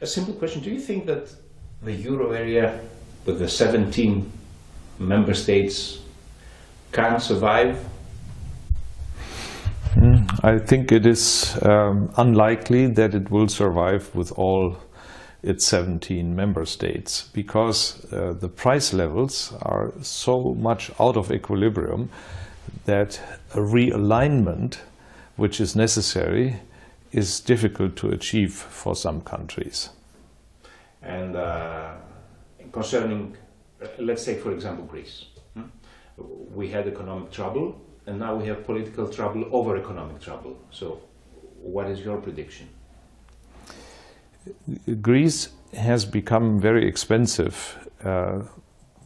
A simple question. Do you think that the euro area with the 17 member states can survive? I think it is unlikely that it will survive with all its 17 member states, because the price levels are so much out of equilibrium that a realignment which is necessary is difficult to achieve for some countries. And concerning, let's take for example Greece. We had economic trouble, and now we have political trouble over economic trouble. So what is your prediction? Greece has become very expensive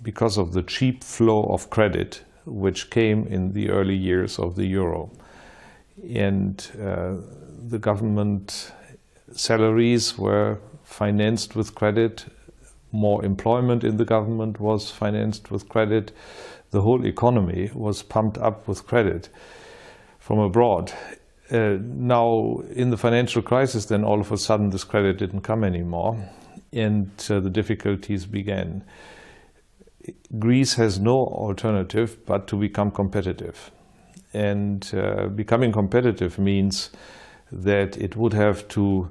because of the cheap flow of credit which came in the early years of the euro. And the government salaries were financed with credit, more employment in the government was financed with credit, the whole economy was pumped up with credit from abroad. Now, in the financial crisis, then all of a sudden this credit didn't come anymore, and the difficulties began. Greece has no alternative but to become competitive. And becoming competitive means that it would have to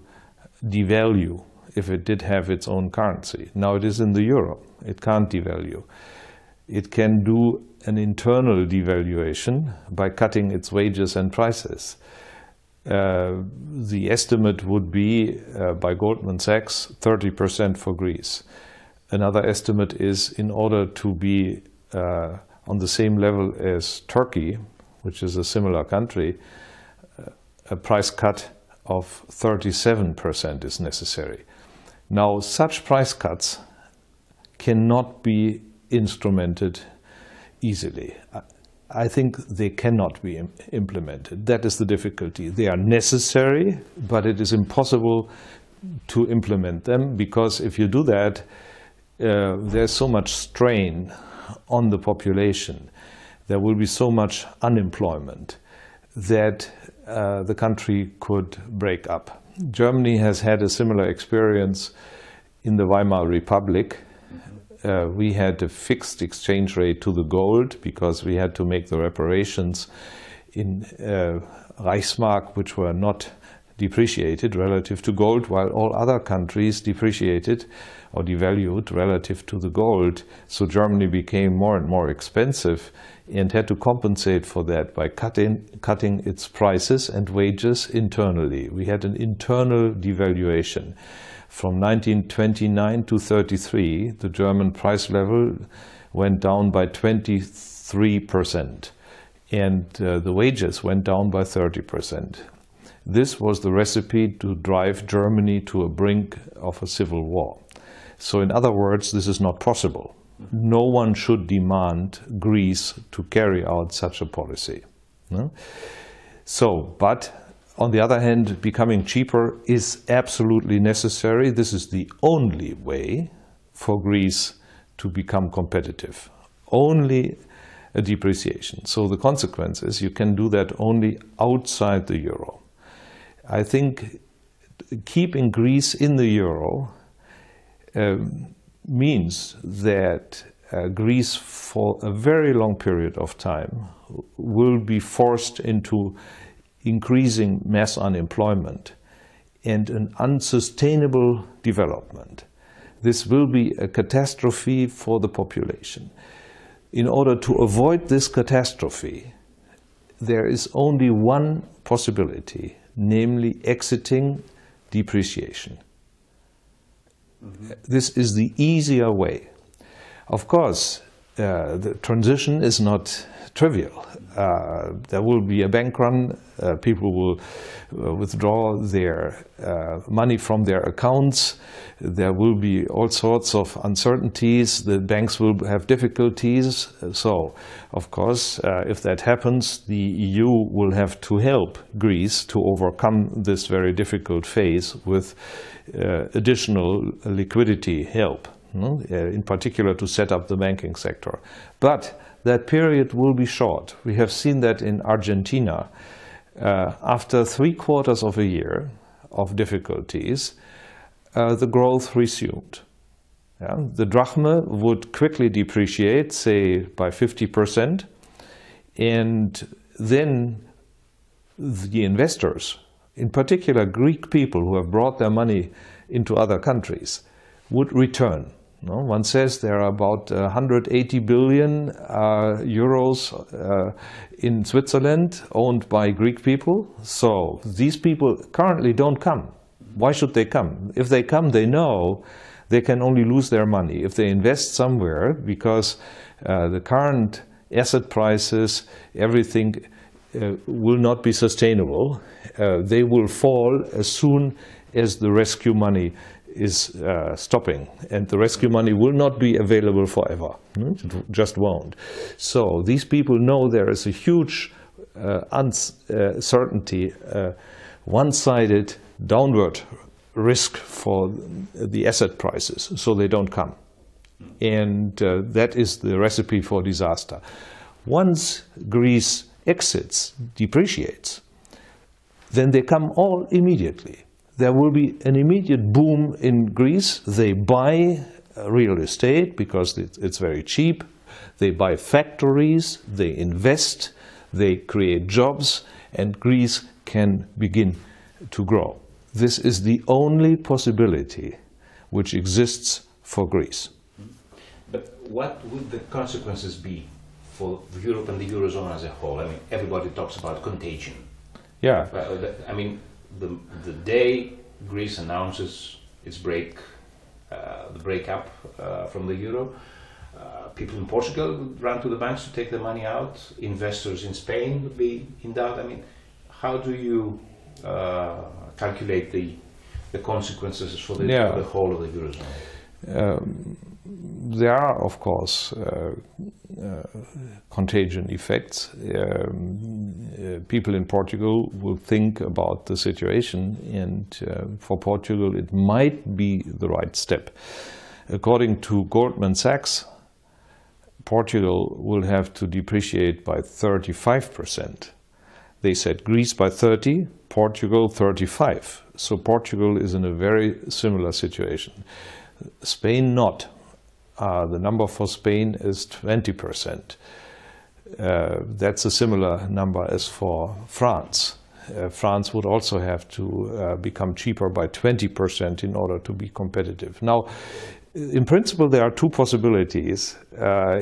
devalue if it did have its own currency. Now it is in the euro. It can't devalue. It can do an internal devaluation by cutting its wages and prices. The estimate would be by Goldman Sachs 30% for Greece. Another estimate is, in order to be on the same level as Turkey, which is a similar country, a price cut of 37% is necessary. Now, such price cuts cannot be instrumented easily. I think they cannot be implemented. That is the difficulty. They are necessary, but it is impossible to implement them, because if you do that, there's so much strain on the population. There will be so much unemployment that the country could break up. Germany has had a similar experience in the Weimar Republic. We had a fixed exchange rate to the gold because we had to make the reparations in Reichsmark, which were not depreciated relative to gold, while all other countries depreciated or devalued relative to the gold. So Germany became more and more expensive and had to compensate for that by cutting its prices and wages internally. We had an internal devaluation. From 1929 to 33, the German price level went down by 23%, and the wages went down by 30%. This was the recipe to drive Germany to a brink of a civil war. So in other words, this is not possible. No one should demand Greece to carry out such a policy. No? So, but on the other hand, becoming cheaper is absolutely necessary. This is the only way for Greece to become competitive. Only a depreciation. So the consequence is you can do that only outside the euro. I think keeping Greece in the euro means that Greece, for a very long period of time, will be forced into increasing mass unemployment and an unsustainable development. This will be a catastrophe for the population. In order to avoid this catastrophe, there is only one possibility, namely exiting depreciation. This is the easier way. Of course, the transition is not trivial. There will be a bank run. People will withdraw their money from their accounts. There will be all sorts of uncertainties. The banks will have difficulties. So, of course, if that happens, the EU will have to help Greece to overcome this very difficult phase with additional liquidity help, in particular to set up the banking sector. But that period will be short. We have seen that in Argentina. After 3/4 of a year of difficulties, the growth resumed. Yeah? The drachma would quickly depreciate, say by 50%, and then the investors, in particular Greek people who have brought their money into other countries, would return. No? One says there are about 180 billion euros in Switzerland owned by Greek people. So these people currently don't come. Why should they come? If they come, they know they can only lose their money. If they invest somewhere, because the current asset prices, everything will not be sustainable. They will fall as soon as the rescue money is stopping, and the rescue money will not be available forever. It just won't. So these people know there is a huge uncertainty, one-sided downward risk for the asset prices, so they don't come. And that is the recipe for disaster. Once Greece exits, depreciates, then they come all immediately. There will be an immediate boom in Greece. They buy real estate because it's very cheap. They buy factories, they invest, they create jobs, and Greece can begin to grow. This is the only possibility which exists for Greece. But what would the consequences be for Europe and the Eurozone as a whole? I mean, everybody talks about contagion. Yeah. I mean, the day Greece announces its breakup from the euro, people in Portugal would run to the banks to take the money out. Investors in Spain would be in doubt. I mean, how do you calculate the consequences for the whole of the Eurozone? There are, of course, contagion effects. People in Portugal will think about the situation, and for Portugal it might be the right step. According to Goldman Sachs, Portugal will have to depreciate by 35%. They said Greece by 30, Portugal 35. So Portugal is in a very similar situation. Spain not. The number for Spain is 20%. That's a similar number as for France. France would also have to become cheaper by 20% in order to be competitive. Now, in principle, there are two possibilities.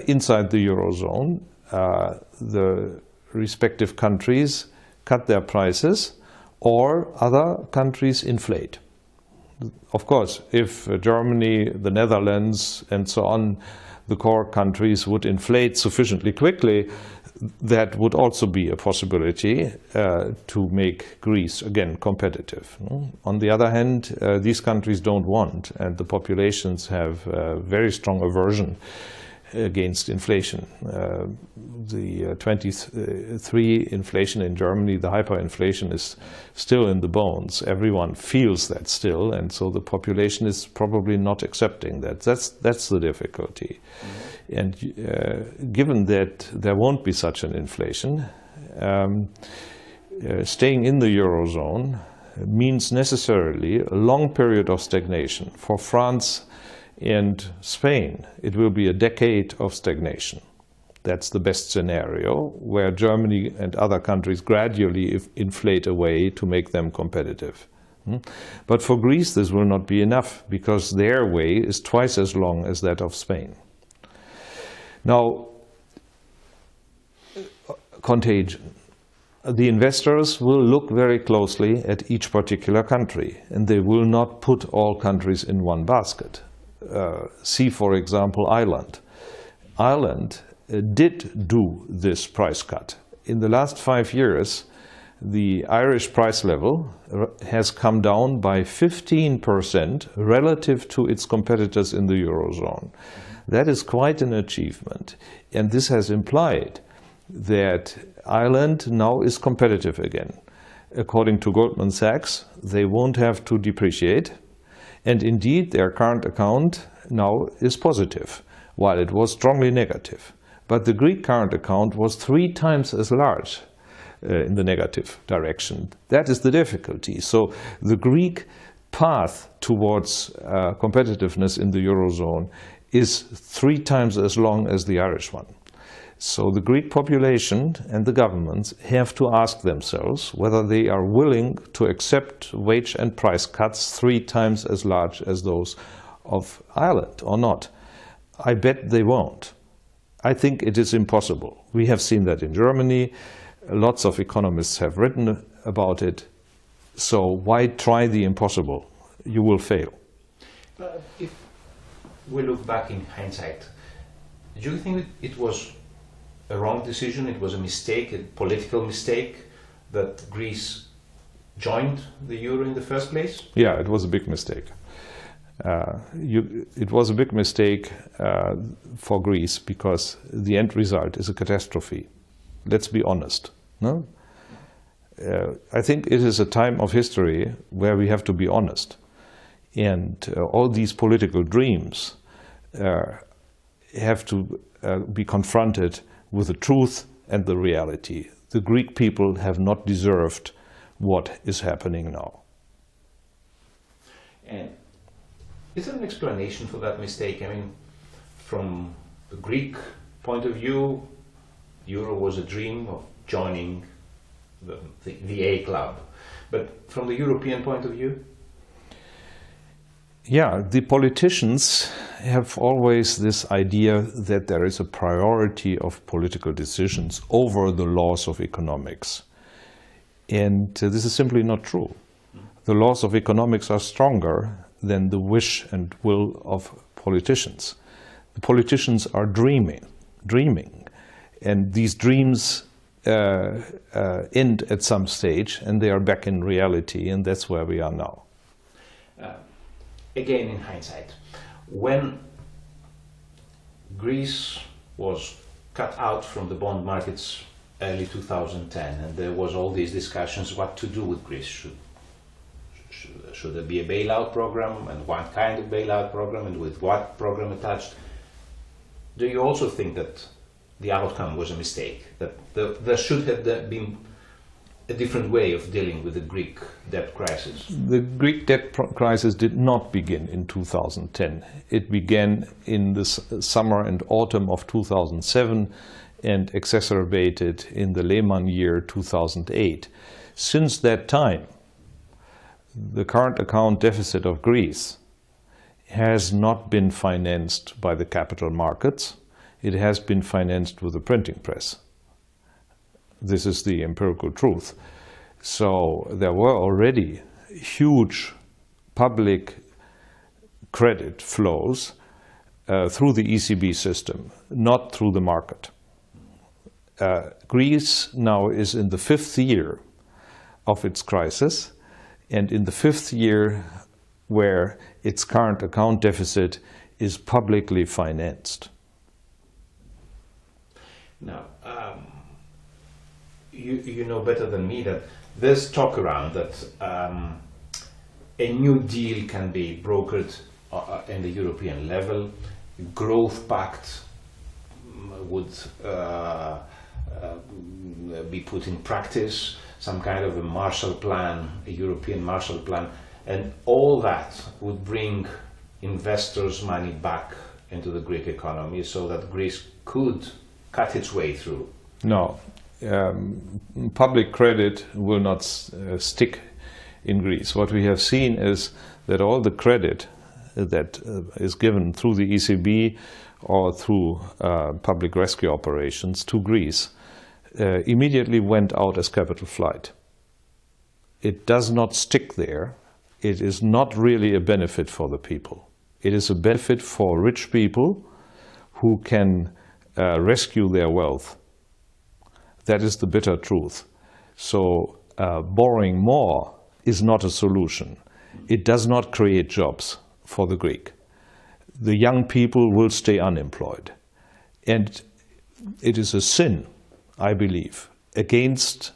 Inside the Eurozone, the respective countries cut their prices, or other countries inflate. Of course, if Germany, the Netherlands, and so on, the core countries would inflate sufficiently quickly, that would also be a possibility to make Greece again competitive. On the other hand, these countries don't want, and the populations have very strong aversion against inflation. The 23 inflation in Germany, the hyperinflation, is still in the bones. Everyone feels that still, and so the population is probably not accepting that. That's the difficulty. Mm-hmm. And given that there won't be such an inflation, staying in the Eurozone means necessarily a long period of stagnation. For France and Spain, it will be a decade of stagnation. That's the best scenario, where Germany and other countries gradually inflate away to make them competitive. But for Greece, this will not be enough, because their way is twice as long as that of Spain. Now, contagion. The investors will look very closely at each particular country, and they will not put all countries in one basket. See, for example, Ireland. Ireland did do this price cut. In the last 5 years, the Irish price level has come down by 15% relative to its competitors in the Eurozone. That is quite an achievement. And this has implied that Ireland now is competitive again. According to Goldman Sachs, they won't have to depreciate. And indeed, their current account now is positive, while it was strongly negative. But the Greek current account was 3 times as large in the negative direction. That is the difficulty. So the Greek path towards competitiveness in the Eurozone is 3 times as long as the Irish one. So the Greek population and the governments have to ask themselves whether they are willing to accept wage and price cuts 3 times as large as those of Ireland or not. I bet they won't. I think it is impossible. We have seen that in Germany. Lots of economists have written about it. So why try the impossible? You will fail. If we look back in hindsight, do you think it was a wrong decision, it was a mistake, a political mistake, that Greece joined the euro in the first place? Yeah, it was a big mistake. It was a big mistake for Greece because the end result is a catastrophe. Let's be honest. No? I think it is a time of history where we have to be honest. And all these political dreams have to be confronted with the truth and the reality. The Greek people have not deserved what is happening now. And is there an explanation for that mistake? I mean, from the Greek point of view, euro was a dream of joining the A club. But from the European point of view? Yeah, the politicians have always this idea that there is a priority of political decisions over the laws of economics. And this is simply not true. The laws of economics are stronger than the wish and will of politicians. The politicians are dreaming. And these dreams end at some stage and they are back in reality, and that's where we are now. Again, in hindsight, when Greece was cut out from the bond markets early 2010, and there was all these discussions what to do with Greece. Should there be a bailout program, and what kind of bailout program, and with what program attached? Do you also think that the outcome was a mistake, that there should have been a different way of dealing with the Greek debt crisis? The Greek debt crisis did not begin in 2010. It began in the summer and autumn of 2007 and exacerbated in the Lehman year 2008. Since that time, the current account deficit of Greece has not been financed by the capital markets. It has been financed with the printing press. This is the empirical truth. So there were already huge public credit flows through the ECB system, not through the market. Greece now is in the 5th year of its crisis, and in the 5th year where its current account deficit is publicly financed. Now, you know better than me that there's talk around that a new deal can be brokered in the European level. Growth pact would be put in practice, some kind of a Marshall Plan, a European Marshall Plan, and all that would bring investors' money back into the Greek economy so that Greece could cut its way through. No. Public credit will not stick in Greece. What we have seen is that all the credit that is given through the ECB or through public rescue operations to Greece immediately went out as capital flight. It does not stick there. It is not really a benefit for the people. It is a benefit for rich people who can rescue their wealth. That is the bitter truth. So borrowing more is not a solution. It does not create jobs for the Greek. The young people will stay unemployed. And it is a sin, I believe, against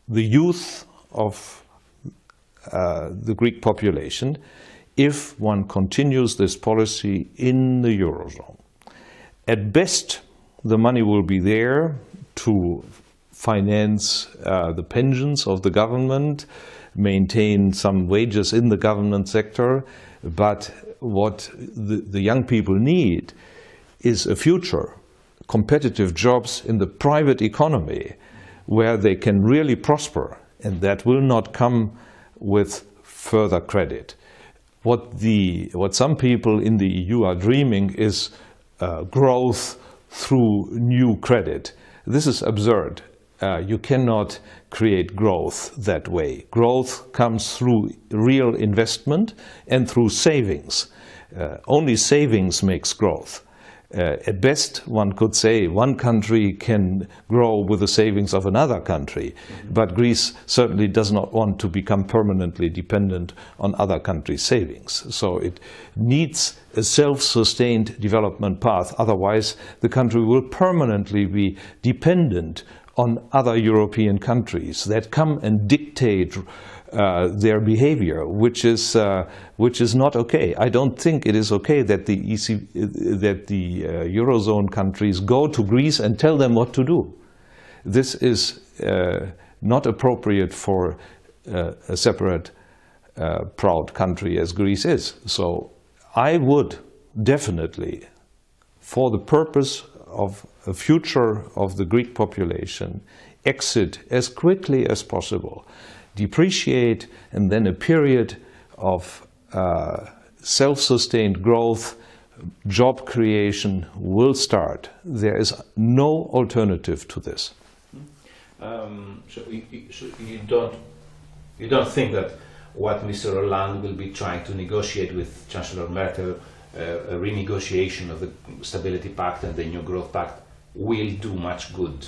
the youth of the Greek population if one continues this policy in the Eurozone. At best, the money will be there to finance the pensions of the government, maintain some wages in the government sector. But what the young people need is a future, competitive jobs in the private economy where they can really prosper, and that will not come with further credit. What some people in the EU are dreaming is growth through new credit. This is absurd. You cannot create growth that way. Growth comes through real investment and through savings. Only savings makes growth. At best, one could say one country can grow with the savings of another country, but Greece certainly does not want to become permanently dependent on other countries' savings. So it needs a self-sustained development path. Otherwise, the country will permanently be dependent on other European countries that come and dictate their behavior, which is not okay. I don't think it is okay that the Eurozone countries go to Greece and tell them what to do. This is not appropriate for a separate, proud country as Greece is. So I would definitely, for the purpose of a future of the Greek population, exit as quickly as possible, depreciate, and then a period of self-sustained growth, job creation will start. There is no alternative to this. So you don't think that what Mr. Hollande will be trying to negotiate with Chancellor Merkel, a renegotiation of the Stability Pact and the New Growth Pact, will do much good?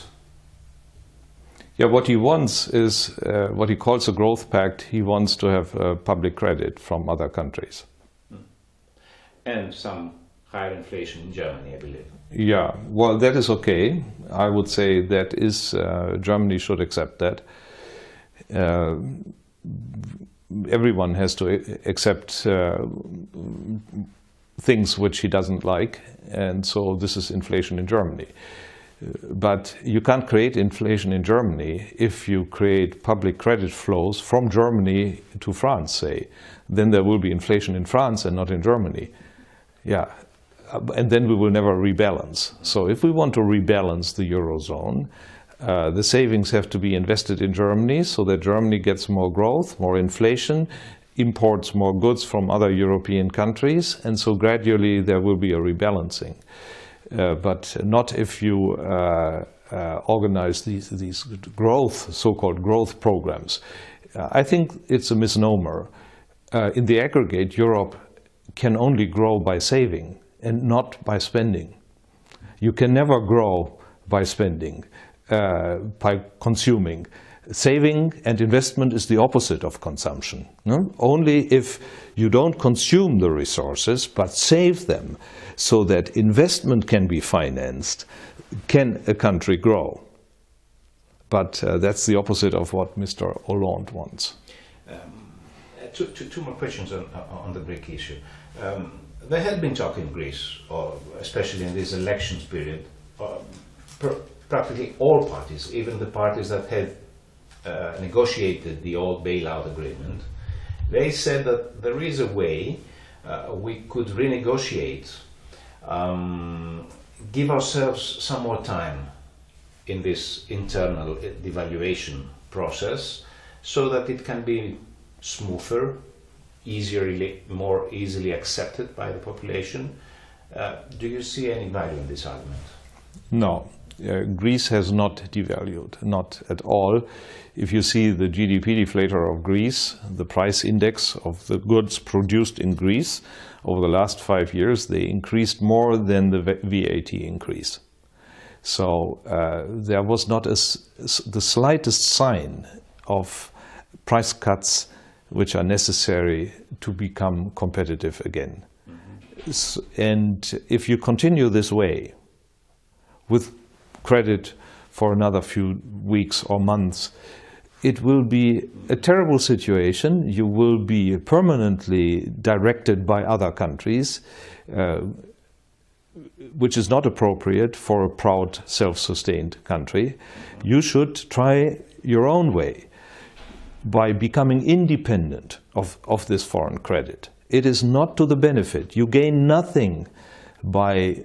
Yeah, what he wants is what he calls a growth pact. He wants to have public credit from other countries. And some higher inflation in Germany, I believe. Yeah, well, that is okay. I would say that is, Germany should accept that. Everyone has to accept things which he doesn't like, and so this is inflation in Germany. But you can't create inflation in Germany if you create public credit flows from Germany to France, say. Then there will be inflation in France and not in Germany. Yeah, and then we will never rebalance. So if we want to rebalance the Eurozone, the savings have to be invested in Germany so that Germany gets more growth, more inflation, imports more goods from other European countries, and so gradually there will be a rebalancing. But not if you organize these growth, so-called growth programs. I think it's a misnomer. In the aggregate, Europe can only grow by saving and not by spending. You can never grow by spending, by consuming. Saving and investment is the opposite of consumption. No? Only if you don't consume the resources but save them so that investment can be financed, can a country grow. But that's the opposite of what Mr. Hollande wants. Two more questions on the Greek issue. There had been talk in Greece, or especially in this elections period, practically all parties, even the parties that had negotiated the old bailout agreement, they said that there is a way we could renegotiate, give ourselves some more time in this internal devaluation process so that it can be smoother, more easily accepted by the population. Do you see any value in this argument? No. Greece has not devalued, not at all. If you see the GDP deflator of Greece, the price index of the goods produced in Greece over the last 5 years, they increased more than the VAT increase. So there was not the slightest sign of price cuts which are necessary to become competitive again. Mm-hmm. And if you continue this way, with credit for another few weeks or months, it will be a terrible situation. You will be permanently directed by other countries, which is not appropriate for a proud, self-sustained country. You should try your own way. by becoming independent of this foreign credit. It is not to the benefit. You gain nothing by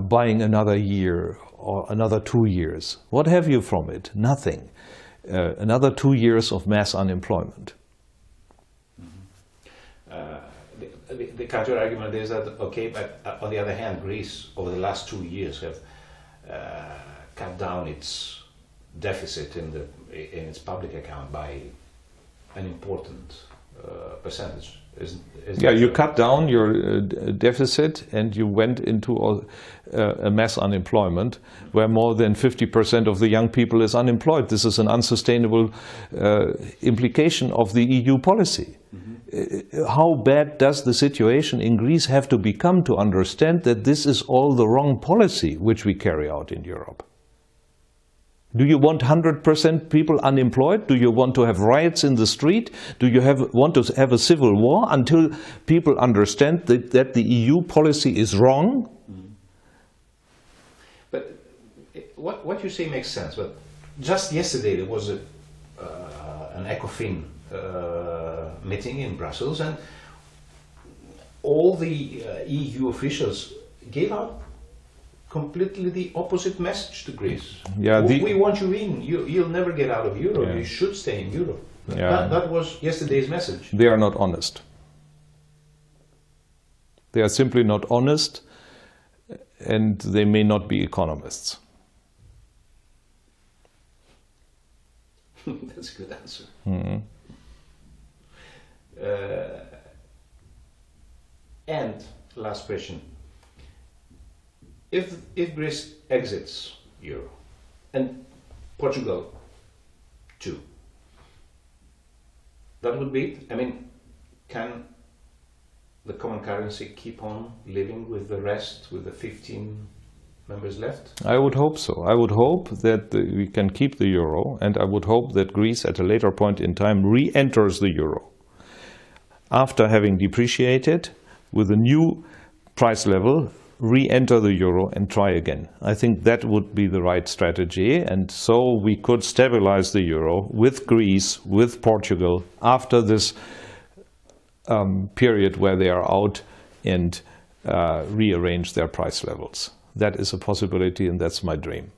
buying another year or another 2 years. What have you from it? Nothing. Another 2 years of mass unemployment. The counter argument is that, okay, but on the other hand, Greece over the last 2 years have cut down its deficit in its public account by an important percentage. Yeah, you cut down your deficit and you went into a mass unemployment where more than 50% of the young people is unemployed. This is an unsustainable implication of the EU policy. How bad does the situation in Greece have to become to understand that this is all the wrong policy which we carry out in Europe? Do you want 100% people unemployed? Do you want to have riots in the street? Do you want to have a civil war until people understand that the EU policy is wrong? But what you say makes sense. But just yesterday there was an ECOFIN meeting in Brussels, and all the EU officials gave out completely the opposite message to Greece. Yeah, we want you in. You'll never get out of Euro. Yeah. You should stay in Euro. Yeah. That was yesterday's message. They are not honest. They are simply not honest, and they may not be economists. That's a good answer. Mm-hmm. And last question. If Greece exits Euro, and Portugal too, that would be it? I mean, can the common currency keep on living with the rest, with the 15 members left? I would hope so. I would hope that we can keep the euro, and I would hope that Greece at a later point in time re-enters the euro after having depreciated with a new price level, re-enter the euro and try again. I think that would be the right strategy, and so we could stabilize the euro with Greece, with Portugal, after this period where they are out, and rearrange their price levels. That is a possibility, and that's my dream.